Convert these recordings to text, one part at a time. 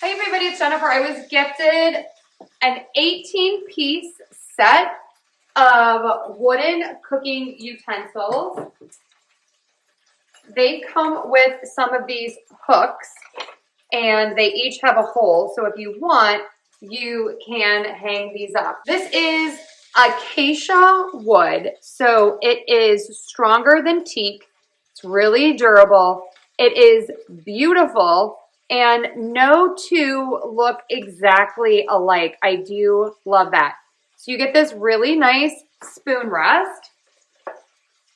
Hey everybody, it's Jennifer. I was gifted an 18-piece set of wooden cooking utensils. They come with some of these hooks and they each have a hole. So if you want, you can hang these up. This is Acacia wood. So it is stronger than teak. It's really durable. It is beautiful. And no two look exactly alike. I do love that. So you get this really nice spoon rest.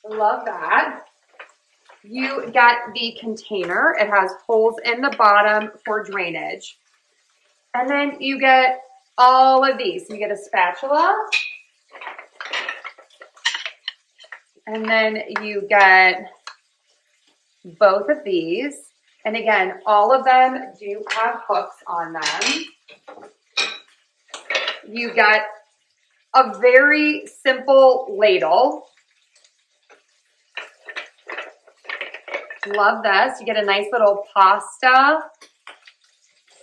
Love that. You got the container. It has holes in the bottom for drainage. And then you get all of these. You get a spatula. And then you get both of these. And again, all of them do have hooks on them. You got a very simple ladle. Love this. You get a nice little pasta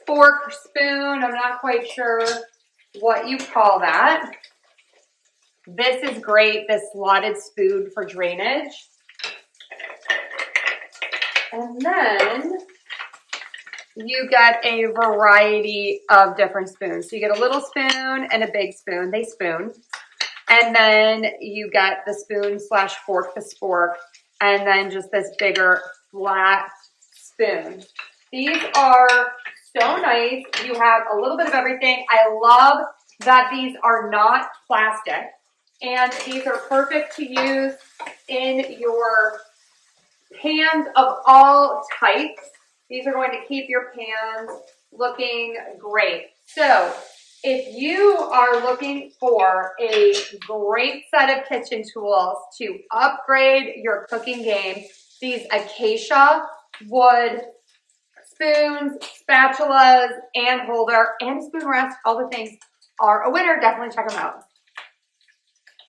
fork, spoon. I'm not quite sure what you call that. This is great, this slotted spoon for drainage. And then you get a variety of different spoons. So you get a little spoon and a big spoon. They spoon. And then you get the spoon slash fork, the spork, and then just this bigger flat spoon. These are so nice. You have a little bit of everything. I love that these are not plastic. And these are perfect to use in your pans of all types. These are going to keep your pans looking great. So if you are looking for a great set of kitchen tools to upgrade your cooking game, these Acacia wood spoons, spatulas, and holder, and spoon rest, all the things are a winner. Definitely check them out.